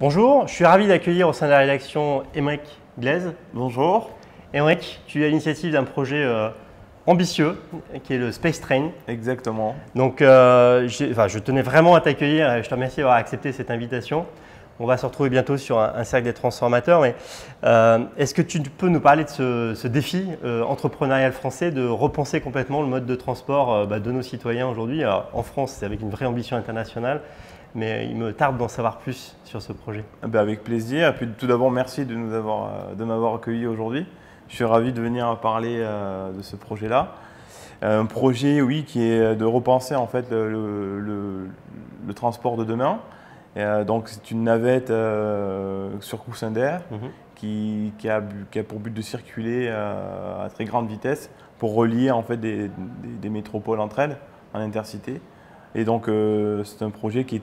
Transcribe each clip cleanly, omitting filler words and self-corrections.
Bonjour, je suis ravi d'accueillir au sein de la rédaction Aymeric Glaise. Bonjour. Aymeric, tu es à l'initiative d'un projet ambitieux qui est le Space Train. Exactement. Donc, je tenais vraiment à t'accueillir et je te remercie d'avoir accepté cette invitation. On va se retrouver bientôt sur un cercle des transformateurs. Mais est-ce que tu peux nous parler de ce défi entrepreneurial français de repenser complètement le mode de transport de nos citoyens aujourd'hui? En France, c'est avec une vraie ambition internationale. Mais il me tarde d'en savoir plus sur ce projet. Avec plaisir. Et puis, tout d'abord, merci de m'avoir accueilli aujourd'hui. Je suis ravi de venir parler de ce projet-là. Un projet, oui, qui est de repenser en fait le transport de demain. Donc, c'est une navette sur coussin d'air qui a pour but de circuler à très grande vitesse pour relier en fait des métropoles entre elles en intercité. Et donc, c'est un projet qui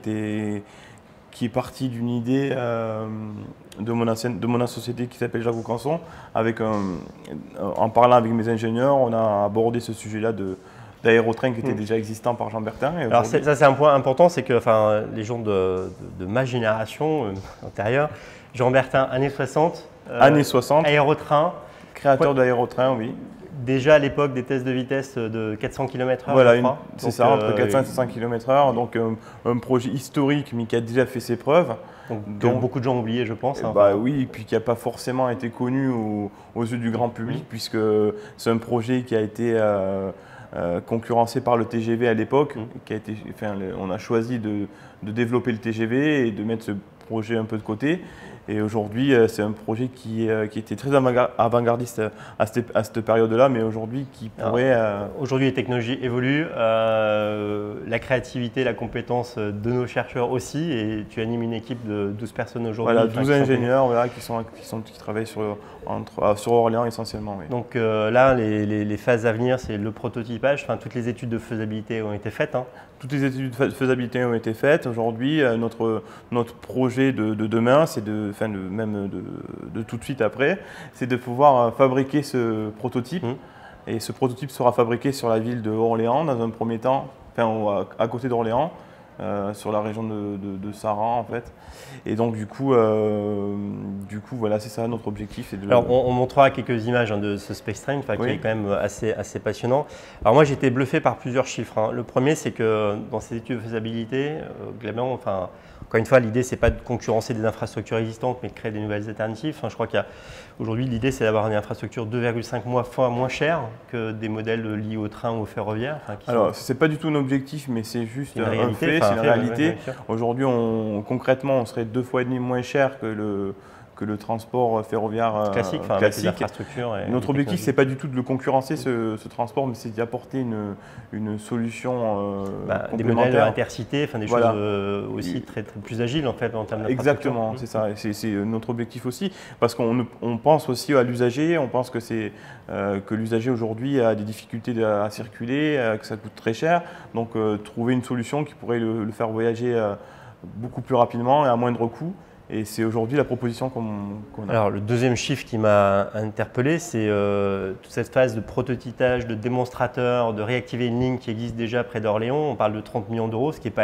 est parti d'une idée de mon associé qui s'appelle Jacques Aucanson. En parlant avec mes ingénieurs, on a abordé ce sujet-là d'aérotrain qui était déjà existant par Jean Bertin. Alors ça, c'est un point important, c'est que les gens de ma génération antérieure, Jean Bertin, années 60, aérotrain. Créateur d'aérotrain, oui. Déjà à l'époque des tests de vitesse de 400 km/h. Voilà, c'est ça, entre 400 et 500 km/h. Donc un projet historique, mais qui a déjà fait ses preuves. Donc beaucoup de gens ont oublié, je pense. Oui, et puis qui n'a pas forcément été connu aux yeux du grand public, puisque c'est un projet qui a été concurrencé par le TGV à l'époque. On a choisi de développer le TGV et de mettre ce projet un peu de côté. Et aujourd'hui, c'est un projet qui était très avant-gardiste à cette période-là, mais aujourd'hui qui pourrait… Aujourd'hui, les technologies évoluent, la créativité, la compétence de nos chercheurs aussi, et tu animes une équipe de 12 personnes aujourd'hui. Voilà, 12 ingénieurs qui travaillent sur Orléans essentiellement. Oui. Donc là, les phases à venir, c'est le prototypage, toutes les études de faisabilité ont été faites. Toutes les études de faisabilité ont été faites. Aujourd'hui, notre projet de demain, c'est de tout de suite après, c'est de pouvoir fabriquer ce prototype. Et ce prototype sera fabriqué sur la ville de Orléans dans un premier temps, à côté d'Orléans, sur la région de Saran en fait. Et donc du coup voilà, c'est ça notre objectif. Alors on montrera quelques images de ce Space Train qui est quand même assez passionnant. Alors moi j'ai été bluffé par plusieurs chiffres. Le premier, c'est que dans ces études de faisabilité, globalement, encore une fois, l'idée, c'est pas de concurrencer des infrastructures existantes, mais de créer des nouvelles alternatives. Je crois qu'aujourd'hui, l'idée, c'est d'avoir une infrastructure 2,5 fois moins chère que des modèles liés au train ou au ferroviaire. Alors, ce n'est pas du tout un objectif, mais c'est juste un fait, c'est une réalité. Aujourd'hui, concrètement, on serait 2,5 fois moins cher que le transport ferroviaire classique. Notre objectif, ce n'est pas du tout de le concurrencer, ce transport, mais c'est d'y apporter une solution des modèles intercités, des choses aussi très plus agiles en fait en termes d'infrastructure. Exactement, c'est ça. C'est notre objectif aussi, parce qu'on pense aussi à l'usager. On pense que l'usager aujourd'hui a des difficultés à circuler, que ça coûte très cher. Donc trouver une solution qui pourrait le faire voyager beaucoup plus rapidement et à moindre coût. Et c'est aujourd'hui la proposition qu'on a. Alors le deuxième chiffre qui m'a interpellé, c'est toute cette phase de prototypage, de démonstrateur, de réactiver une ligne qui existe déjà près d'Orléans. On parle de 30 millions d'euros, ce qui est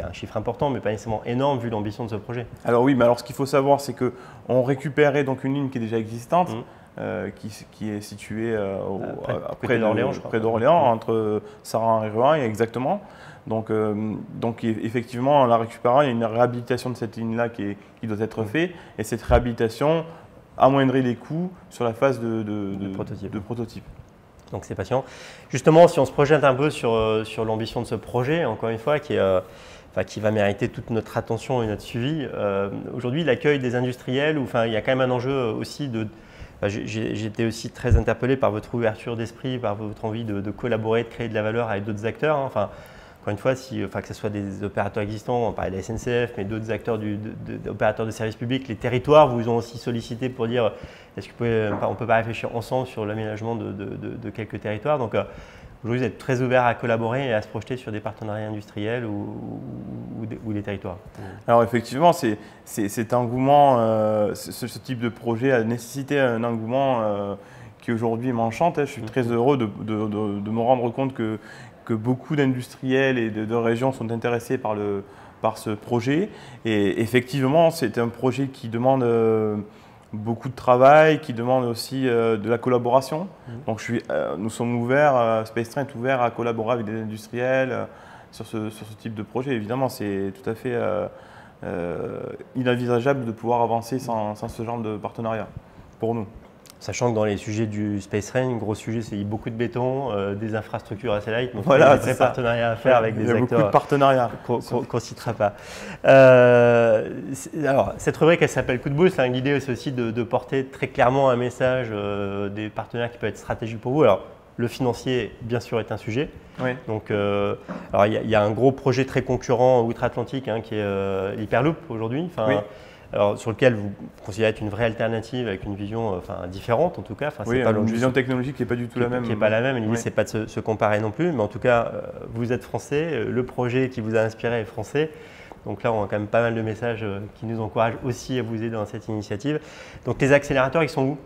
un chiffre important, mais pas nécessairement énorme vu l'ambition de ce projet. Alors oui, mais alors ce qu'il faut savoir, c'est qu'on récupérait donc une ligne qui est déjà existante, qui est située près d'Orléans, entre Saran et Rouen, exactement. Donc effectivement, en la récupérant, il y a une réhabilitation de cette ligne-là qui doit être faite. Et cette réhabilitation amoindrit les coûts sur la phase de prototype. Donc c'est passionnant. Justement, si on se projette un peu sur l'ambition de ce projet, encore une fois, qui va mériter toute notre attention et notre suivi, aujourd'hui, l'accueil des industriels, il y a quand même un enjeu aussi de… J'étais aussi très interpellé par votre ouverture d'esprit, par votre envie de collaborer, de créer de la valeur avec d'autres acteurs. Encore une fois, que ce soit des opérateurs existants, on parlait de la SNCF, mais d'autres acteurs d'opérateurs de services publics, les territoires vous ont aussi sollicité pour dire est-ce qu'on ne peut pas réfléchir ensemble sur l'aménagement de quelques territoires. Donc aujourd'hui, vous êtes très ouvert à collaborer et à se projeter sur des partenariats industriels ou des territoires. Alors effectivement, cet engouement, ce type de projet a nécessité un engouement qui aujourd'hui m'enchante. Je suis très heureux de me rendre compte que beaucoup d'industriels et de régions sont intéressés par par ce projet. Et effectivement, c'est un projet qui demande beaucoup de travail, qui demande aussi de la collaboration. Donc nous sommes ouverts, SpaceTrain est ouvert à collaborer avec des industriels sur ce type de projet. Évidemment, c'est tout à fait inenvisageable de pouvoir avancer sans ce genre de partenariat pour nous. Sachant que dans les sujets du SpaceTrain, gros sujet, c'est beaucoup de béton, des infrastructures assez light. Donc voilà, il y a des vrais partenariats à faire avec des acteurs. Il y a beaucoup de partenariats qu'on ne citera pas. Alors, cette rubrique, elle s'appelle Coup de boost. L'idée, c'est aussi de porter très clairement un message des partenaires qui peuvent être stratégiques pour vous. Alors, le financier, bien sûr, est un sujet. Oui. Donc, alors, il y a un gros projet très concurrent outre-Atlantique qui est l'Hyperloop aujourd'hui. Oui. Alors, sur lequel vous considérez être une vraie alternative avec une vision différente en tout cas. Oui, une vision technologique qui n'est pas du tout la même. Qui n'est pas la même. L'idée, c'est pas de se comparer non plus. Mais en tout cas, vous êtes français. Le projet qui vous a inspiré est français. Donc là, on a quand même pas mal de messages qui nous encouragent aussi à vous aider dans cette initiative. Donc les accélérateurs, ils sont où ?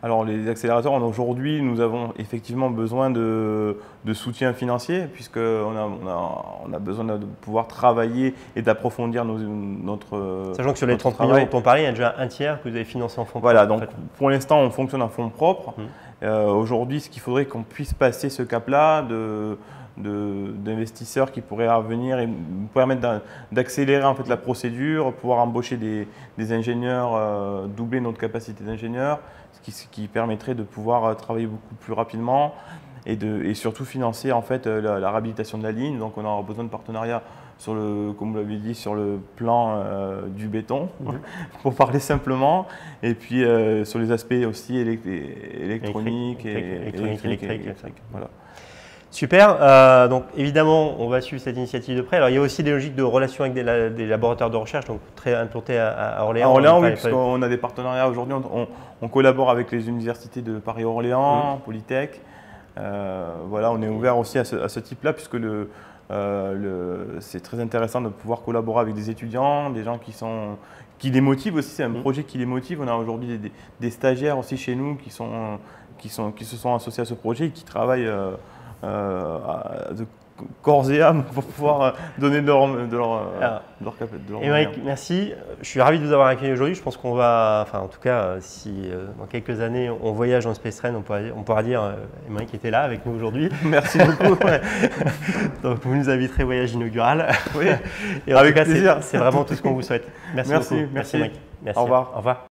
Alors les accélérateurs, aujourd'hui, nous avons effectivement besoin de soutien financier puisqu'on a besoin de pouvoir travailler et d'approfondir notre Sachant que sur les 30 millions dont on parlait, il y a déjà un tiers que vous avez financé en fonds propres. Voilà, donc pour l'instant, on fonctionne en fonds propres. Aujourd'hui, ce qu'il faudrait qu'on puisse passer ce cap-là d'investisseurs qui pourraient venir et nous permettre d'accélérer en fait la procédure, pouvoir embaucher des ingénieurs, doubler notre capacité d'ingénieurs, ce qui permettrait de pouvoir travailler beaucoup plus rapidement et surtout financer en fait la réhabilitation de la ligne. Donc on aura besoin de partenariats comme vous l'avez dit, sur le plan du béton, pour parler simplement, et puis sur les aspects aussi électroniques et électriques. Voilà. Super, donc évidemment on va suivre cette initiative de près. Alors il y a aussi des logiques de relations avec des laboratoires de recherche, donc très implantés à Orléans. À Orléans, oui, puisqu'on a des partenariats aujourd'hui, on collabore avec les universités de Paris-Orléans, Polytech. Voilà, on est ouvert aussi à ce type-là, puisque c'est très intéressant de pouvoir collaborer avec des étudiants, des gens qui les motivent aussi, c'est un projet qui les motive. On a aujourd'hui des stagiaires aussi chez nous qui se sont associés à ce projet et qui travaillent de corps et âme pour pouvoir donner de leur Émeric, merci. Je suis ravi de vous avoir accueilli aujourd'hui. Je pense qu'on va, enfin en tout cas, si dans quelques années on voyage dans SpaceTrain, on pourra dire Émeric était là avec nous aujourd'hui. Merci beaucoup. Donc vous nous inviterez au voyage inaugural. Oui. Et en tout cas, c'est vraiment tout ce qu'on vous souhaite. Merci beaucoup. Merci. Émeric. Merci. Au revoir. Au revoir.